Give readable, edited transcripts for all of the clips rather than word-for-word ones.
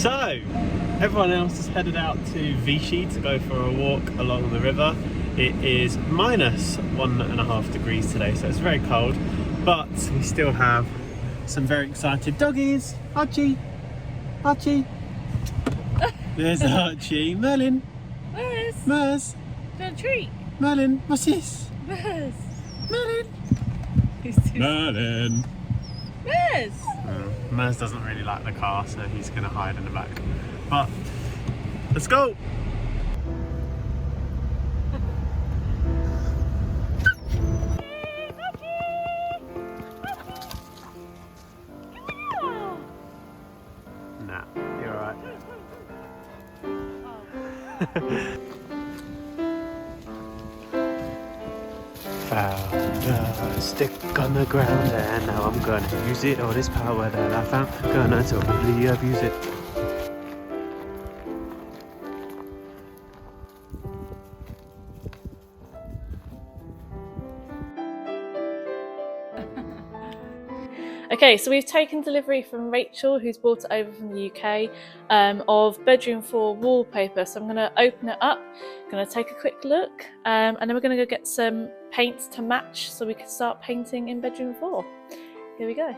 So, everyone else has headed out to Vichy to go for a walk along the river. It is minus 1.5 degrees today, so it's very cold, but we still have some very excited doggies. Archie, Archie. There's Archie. Merlin. Mers. Mers. For a treat. Merlin. What's this? Mers. Merlin. Merlin. Mers. Mers doesn't really like the car, so he's going to hide in the back. But let's go. Nah, you're alright. Found a stick on the ground and now I'm gonna use it. All this power that I found, gonna totally abuse it. Okay, so we've taken delivery from Rachel, who's brought it over from the UK, of bedroom 4 wallpaper. So I'm going to open it up, going to take a quick look, and then we're going to go get some paints to match so we can start painting in bedroom 4. Here we go.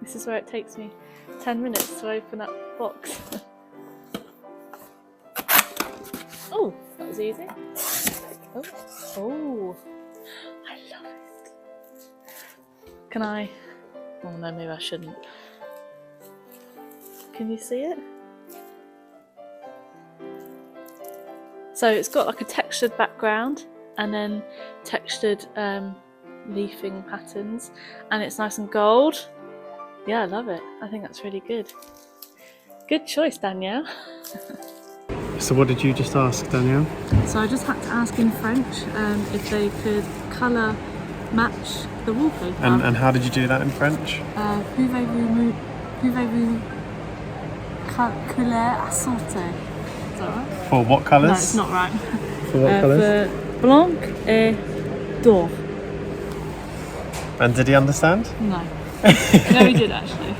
This is where it takes me 10 minutes to open that box. Oh, that was easy. Oh, oh. Can I? Oh no, maybe I shouldn't. Can you see it? So it's got like a textured background and then textured leafing patterns, and it's nice and gold. Yeah, I love it. I think that's really good. Good choice, Danielle. So what did you just ask, Danielle? So I just had to ask in French if they could colour match the wallpaper. And how did you do that in French? Pouvez-vous couleur assorter? Is that right? For what colours? No, it's not right. For what colours? For blanc et d'or. And did he understand? No. No, he did actually.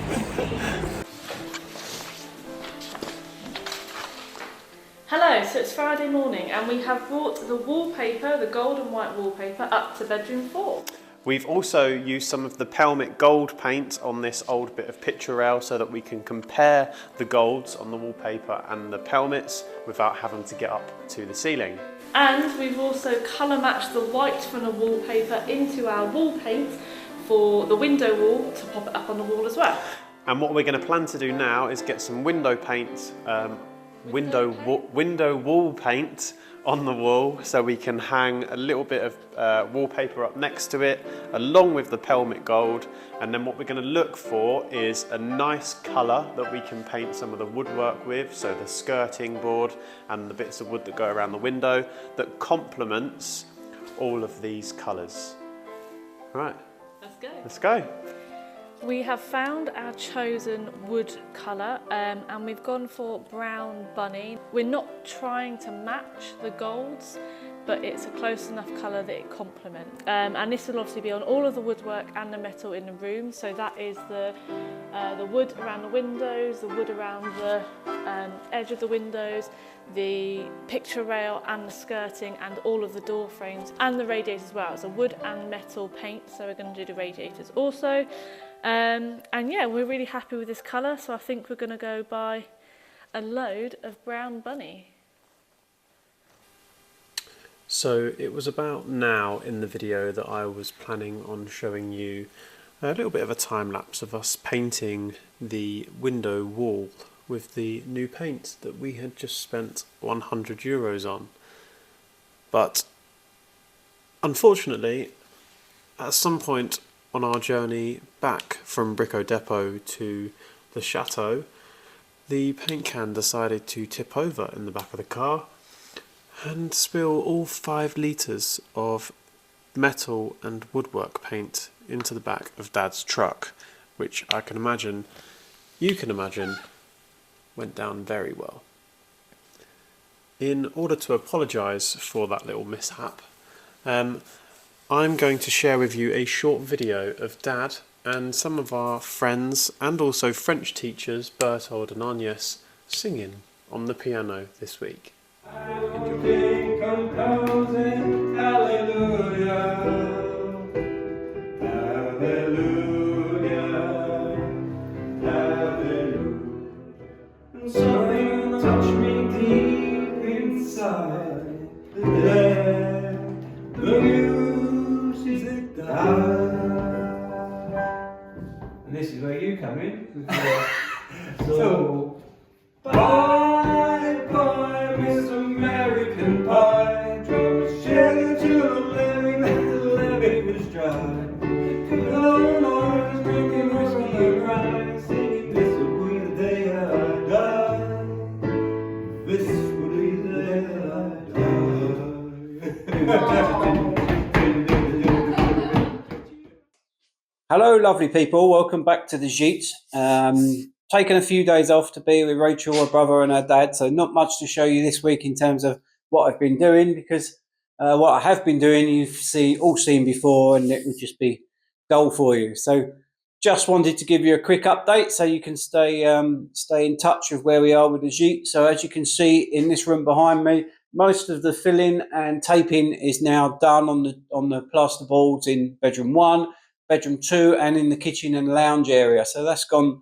Hello, so it's Friday morning and we have brought the wallpaper, the gold and white wallpaper, up to bedroom 4. We've also used some of the Pelmic gold paint on this old bit of picture rail so that we can compare the golds on the wallpaper and the Pelmits without having to get up to the ceiling. And we've also colour matched the white from the wallpaper into our wall paint for the window wall to pop it up on the wall as well. And what we're going to plan to do now is get some window paint, window wall paint on the wall so we can hang a little bit of wallpaper up next to it along with the Pelmic gold, and then what we're going to look for is a nice colour that we can paint some of the woodwork with, so the skirting board and the bits of wood that go around the window that complements all of these colours. Right, let's go. Let's go. We have found our chosen wood colour and we've gone for brown bunny. We're not trying to match the golds, but it's a close enough colour that it complements. And this will obviously be on all of the woodwork and the metal in the room. So that is the wood around the windows, the wood around the edge of the windows, the picture rail and the skirting and all of the door frames and the radiators as well. It's a wood and metal paint, so we're going to do the radiators also. And yeah, we're really happy with this colour, so I think we're going to go buy a load of brown bunny. So it was about now in the video that I was planning on showing you a little bit of a time lapse of us painting the window wall with the new paint that we had just spent €100 on. But unfortunately, at some point on our journey back from Brico Dépôt to the chateau, the paint can decided to tip over in the back of the car and spill all 5 litres of metal and woodwork paint into the back of Dad's truck, which I can imagine, you can imagine, went down very well. In order to apologise for that little mishap, I'm going to share with you a short video of Dad and some of our friends and also French teachers, Berthold and Agnes, singing on the piano this week. King composing, hallelujah, hallelujah, hallelujah. And something touched me deep inside. Let the music die. And this is where you come in. So bye bye, Miss American Pie. Drop the sugar to the levee, let the levee was dry. Lord, Lord, drinking whiskey and rye, singing this will be the day that I die. This will be the day that I die. Hello, lovely people. Welcome back to the Gite. Taken a few days off to be with Rachel, her brother, and her dad. So not much to show you this week in terms of what I've been doing, because what I have been doing you've all seen before, and it would just be dull for you. So just wanted to give you a quick update so you can stay in touch with where we are with the Gite. So as you can see in this room behind me, most of the filling and taping is now done on the plasterboards in bedroom 1. Bedroom 2, and in the kitchen and lounge area. So that's gone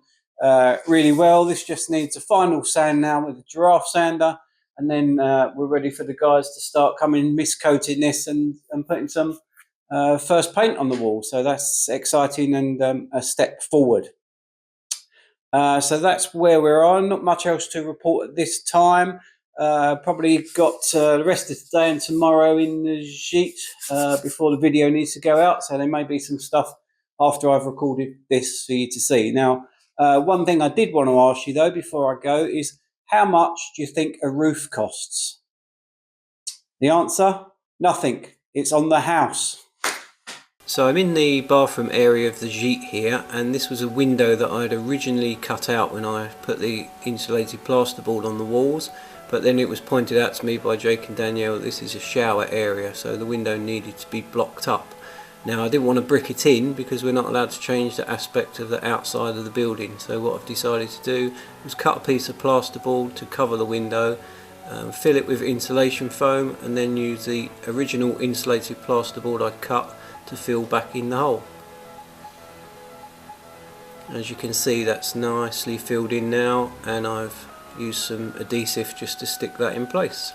really well. This just needs a final sand now with a giraffe sander, and then we're ready for the guys to start coming miscoating this and putting some first paint on the wall. So that's exciting and a step forward. So that's where we're on. Not much else to report at this time. Probably got the rest of today and tomorrow in the Gite before the video needs to go out, so there may be some stuff after I've recorded this for you to see. Now, one thing I did want to ask you though before I go is, how much do you think a roof costs? The answer? Nothing. It's on the house. So I'm in the bathroom area of the Gite here, and this was a window that I'd originally cut out when I put the insulated plasterboard on the walls, but then it was pointed out to me by Jake and Danielle that this is a shower area, so the window needed to be blocked up. Now I didn't want to brick it in because we're not allowed to change the aspect of the outside of the building, so what I've decided to do was cut a piece of plasterboard to cover the window, fill it with insulation foam, and then use the original insulated plasterboard I cut to fill back in the hole. As you can see, that's nicely filled in now, and I've used some adhesive just to stick that in place.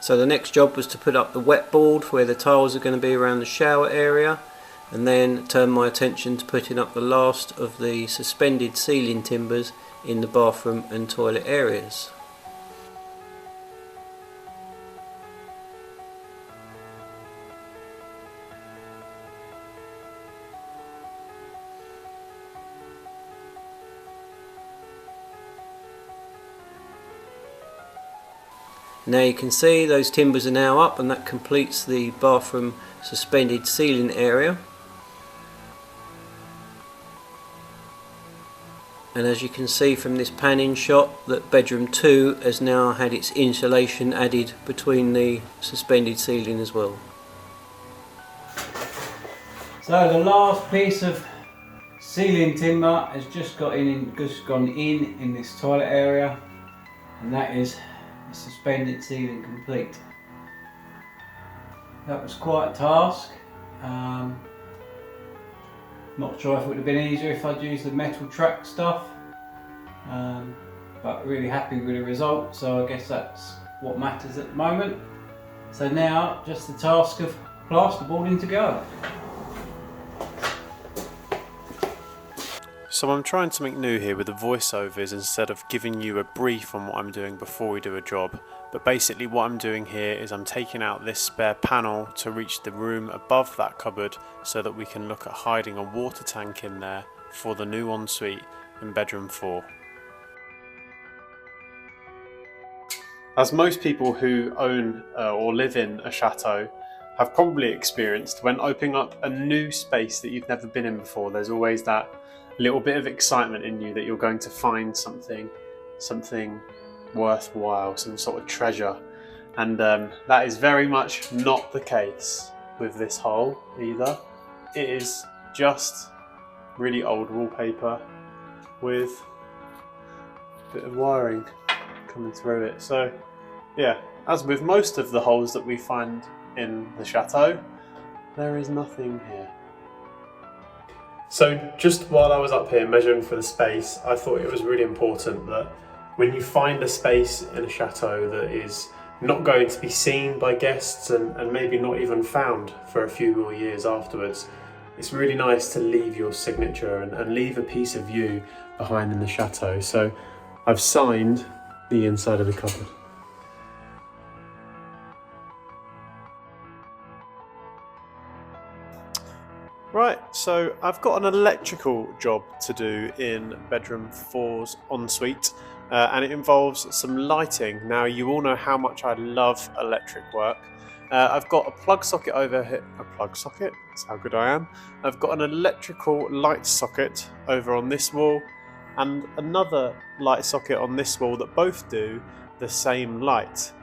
So the next job was to put up the wet board where the tiles are going to be around the shower area, and then turn my attention to putting up the last of the suspended ceiling timbers in the bathroom and toilet areas. Now you can see those timbers are now up, and that completes the bathroom suspended ceiling area. And as you can see from this panning shot, that bedroom 2 has now had its insulation added between the suspended ceiling as well. So the last piece of ceiling timber has just gone in this toilet area, and that is the suspended ceiling complete. That was quite a task. Not sure if it would have been easier if I'd used the metal track stuff, but really happy with the result, so I guess that's what matters at the moment. So now just the task of plasterboarding to go. So I'm trying to make new here with the voiceovers instead of giving you a brief on what I'm doing before we do a job. But basically what I'm doing here is I'm taking out this spare panel to reach the room above that cupboard so that we can look at hiding a water tank in there for the new ensuite in bedroom 4. As most people who own or live in a chateau have probably experienced, when opening up a new space that you've never been in before, there's always that little bit of excitement in you that you're going to find something worthwhile, some sort of treasure. And that is very much not the case with this hole either. It is just really old wallpaper with a bit of wiring coming through it. So yeah, as with most of the holes that we find in the chateau, there is nothing here. So just while I was up here measuring for the space, I thought it was really important that when you find a space in a chateau that is not going to be seen by guests and maybe not even found for a few more years afterwards, it's really nice to leave your signature and leave a piece of you behind in the chateau. So I've signed the inside of the cupboard. Right, so I've got an electrical job to do in bedroom 4's ensuite, and it involves some lighting. Now, you all know how much I love electric work. I've got a plug socket over here. A plug socket? That's how good I am. I've got an electrical light socket over on this wall and another light socket on this wall that both do the same light.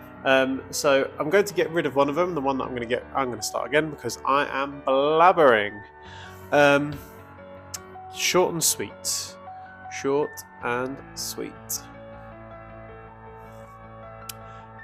So I'm going to get rid of one of them. The one that I'm going to start again because I am blabbering. Short and sweet. Short and sweet.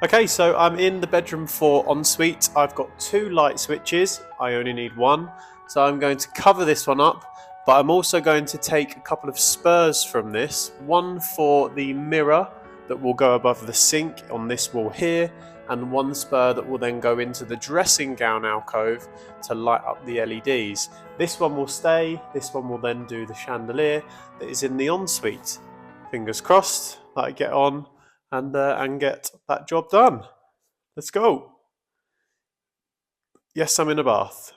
Okay, so I'm in the bedroom 4 ensuite. I've got 2 light switches. I only need 1. So I'm going to cover this one up, but I'm also going to take a couple of spurs from this. One for the mirror that will go above the sink on this wall here, and one spur that will then go into the dressing gown alcove to light up the LEDs. This one will stay, this one will then do the chandelier that is in the ensuite. Fingers crossed that I get on and get that job done. Let's go. Yes, I'm in a bath.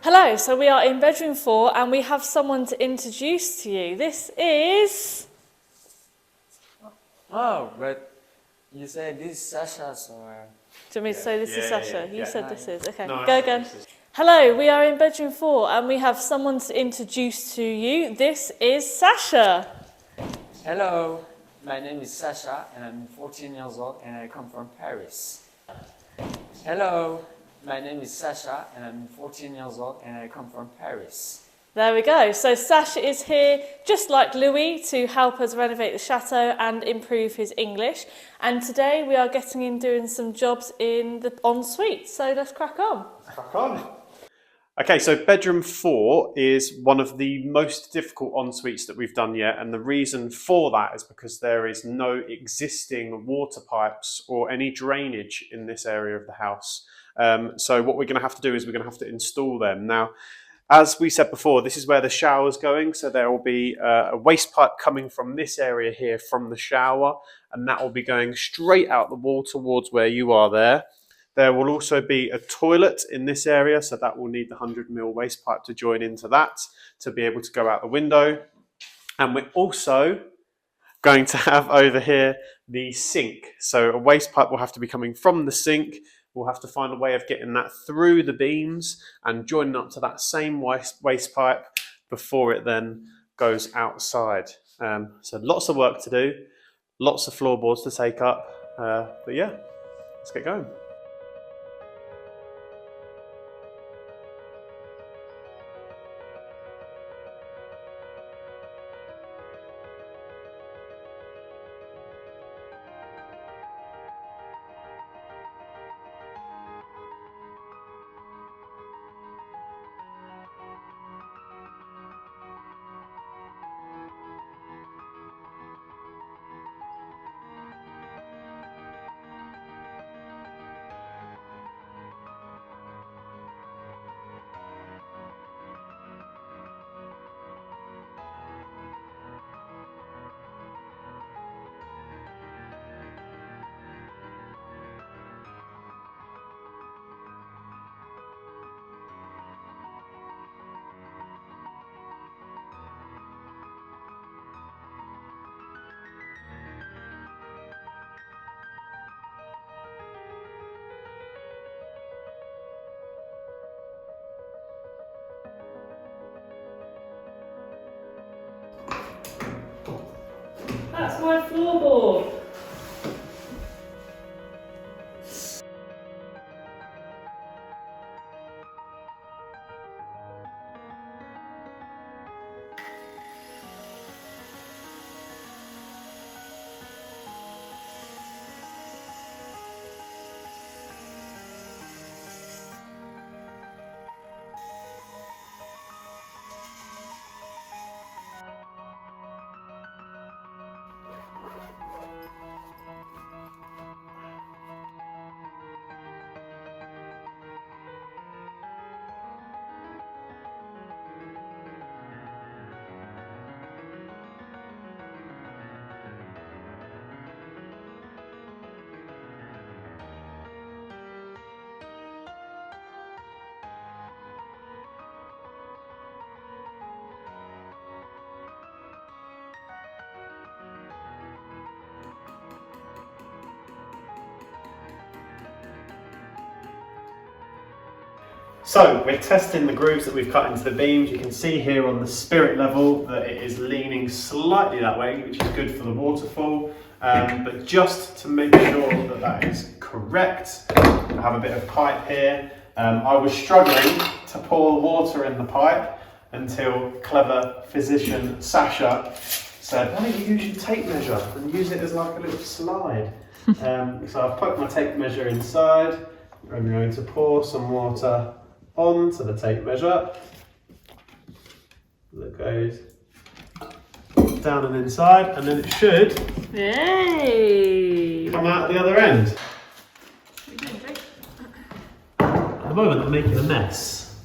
Hello, so we are in bedroom 4 and we have someone to introduce to you. This is... Oh, but you said this is Sacha, so... Do you want me to say this is Sacha? You said this is. Okay, No, go again. Hello, we are in bedroom 4 and we have someone to introduce to you. This is Sacha. Hello, my name is Sacha and I'm 14 years old and I come from Paris. Hello, my name is Sacha and I'm 14 years old and I come from Paris. There we go. So Sacha is here, just like Louis, to help us renovate the chateau and improve his English. And today we are getting in doing some jobs in the ensuite. So let's crack on. Crack on. Okay, so bedroom 4 is one of the most difficult ensuites that we've done yet, and the reason for that is because there is no existing water pipes or any drainage in this area of the house. So what we're going to have to do is we're going to have to install them. Now, as we said before, this is where the shower is going, so there will be a waste pipe coming from this area here from the shower, and that will be going straight out the wall towards where you are there. There will also be a toilet in this area, so that will need the 100mm waste pipe to join into that to be able to go out the window. And we're also going to have over here the sink. So a waste pipe will have to be coming from the sink. We'll have to find a way of getting that through the beams and joining up to that same waste pipe before it then goes outside. So lots of work to do, lots of floorboards to take up, but yeah, let's get going. That's my floorboard. So we're testing the grooves that we've cut into the beams. You can see here on the spirit level that it is leaning slightly that way, which is good for the waterfall. But just to make sure that that is correct, I have a bit of pipe here. I was struggling to pour water in the pipe until clever physician Sacha said, why don't you use your tape measure and use it as like a little slide. So I've put my tape measure inside. I'm going to pour some water onto the tape measure that goes down and inside, and then it should come out the other end. At the moment I'm making a mess,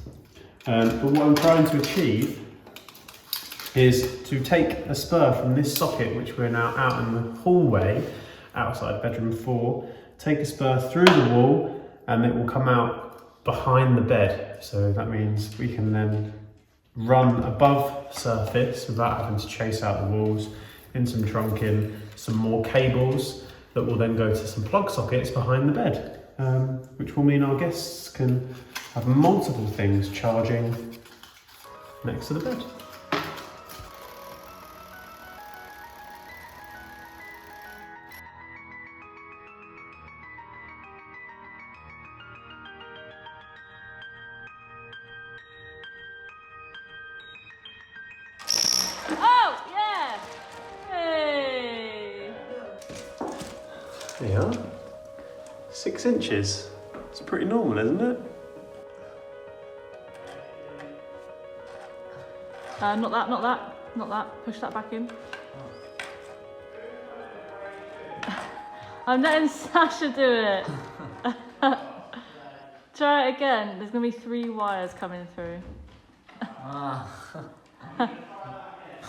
but what I'm trying to achieve is to take a spur from this socket, which we're now out in the hallway outside bedroom 4, take a spur through the wall, and it will come out behind the bed. So that means we can then run above surface without having to chase out the walls, in some trunking, some more cables that will then go to some plug sockets behind the bed, which will mean our guests can have multiple things charging next to the bed. Oh, yeah! Hey! There you are. 6 inches. It's pretty normal, isn't it? Not that, not that, not that. Push that back in. I'm letting Sacha do it. Try it again. There's going to be 3 wires coming through.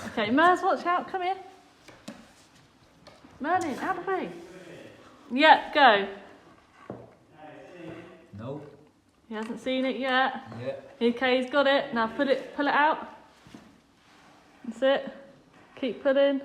Okay, Mers, watch out. Come here. Merlin, out of the way. Yeah, go. No. He hasn't seen it yet. Yeah. Okay, he's got it. Now pull it out. That's it. Keep pulling.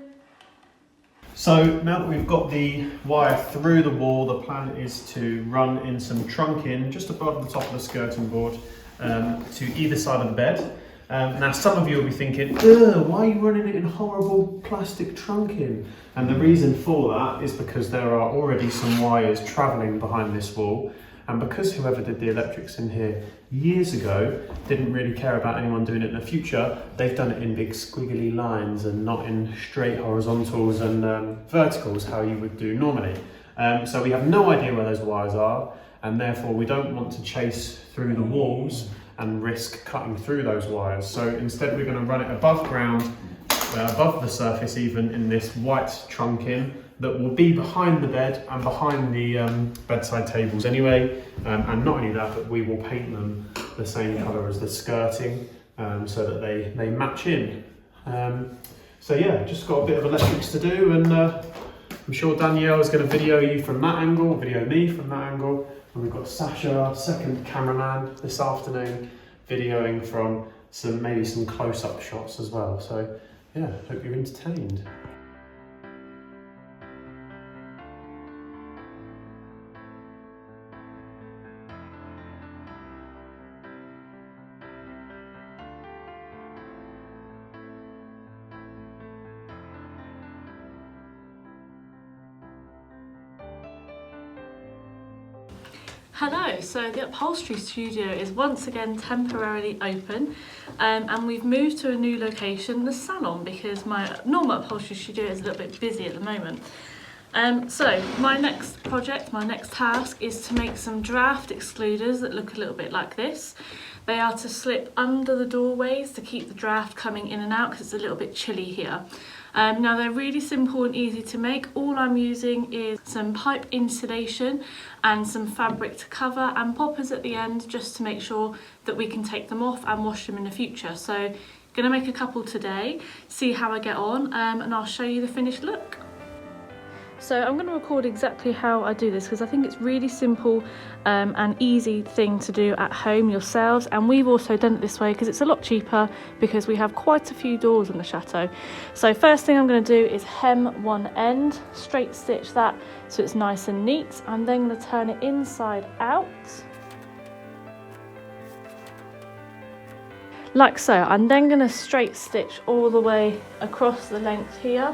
So now that we've got the wire through the wall, the plan is to run in some trunking just above the top of the skirting board to either side of the bed. Now some of you will be thinking, ugh, why are you running it in horrible plastic trunking? And the reason for that is because there are already some wires travelling behind this wall, and because whoever did the electrics in here years ago didn't really care about anyone doing it in the future, they've done it in big squiggly lines and not in straight horizontals and verticals how you would do normally. So we have no idea where those wires are, and therefore we don't want to chase through the walls and risk cutting through those wires. So instead we're going to run it above ground, above the surface even, in this white trunking that will be behind the bed and behind the bedside tables anyway. And not only that, but we will paint them the same colour as the skirting so that they match in. So yeah, just got a bit of electrics to do, and I'm sure Danielle is going to video you from that angle, video me from that angle. And we've got Sacha, our second cameraman this afternoon, videoing from maybe some close-up shots as well. So yeah, hope you're entertained. Hello, so the upholstery studio is once again temporarily open, and we've moved to a new location, the salon, because my normal upholstery studio is a little bit busy at the moment. So my next project, my next task is to make some draft excluders that look a little bit like this. They are to slip under the doorways to keep the draft coming in and out because it's a little bit chilly here. Now they're really simple and easy to make. All I'm using is some pipe insulation and some fabric to cover and poppers at the end, just to make sure that we can take them off and wash them in the future. So gonna make a couple today, see how I get on, and I'll show you the finished look. So I'm going to record exactly how I do this because I think it's really simple and easy thing to do at home yourselves, and we've also done it this way because it's a lot cheaper because we have quite a few doors in the chateau. So first thing I'm going to do is hem one end, straight stitch that so it's nice and neat. I'm then going to turn it inside out like so. I'm then going to straight stitch all the way across the length here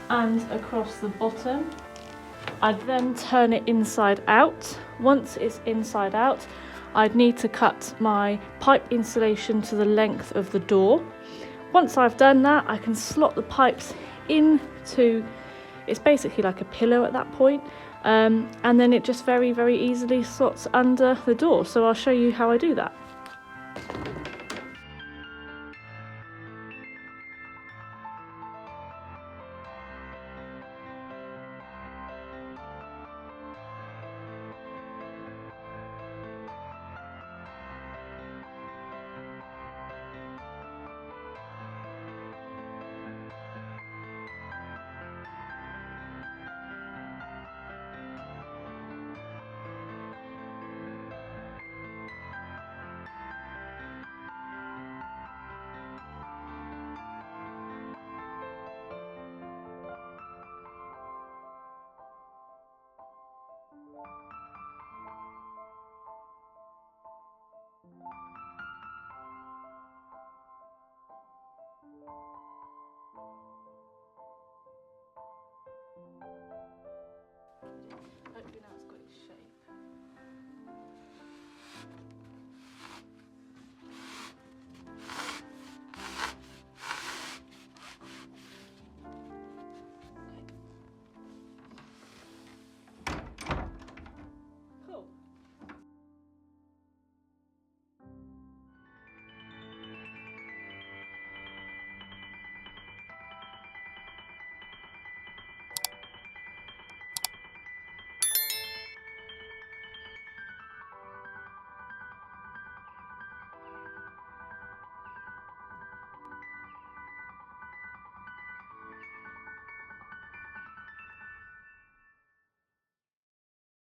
and across the bottom. I'd then turn it inside out. Once it's inside out, I'd need to cut my pipe insulation to the length of the door. Once I've done that, I can slot the pipes into, it's basically like a pillow at that point, and then it just very, very easily slots under the door. So I'll show you how I do that.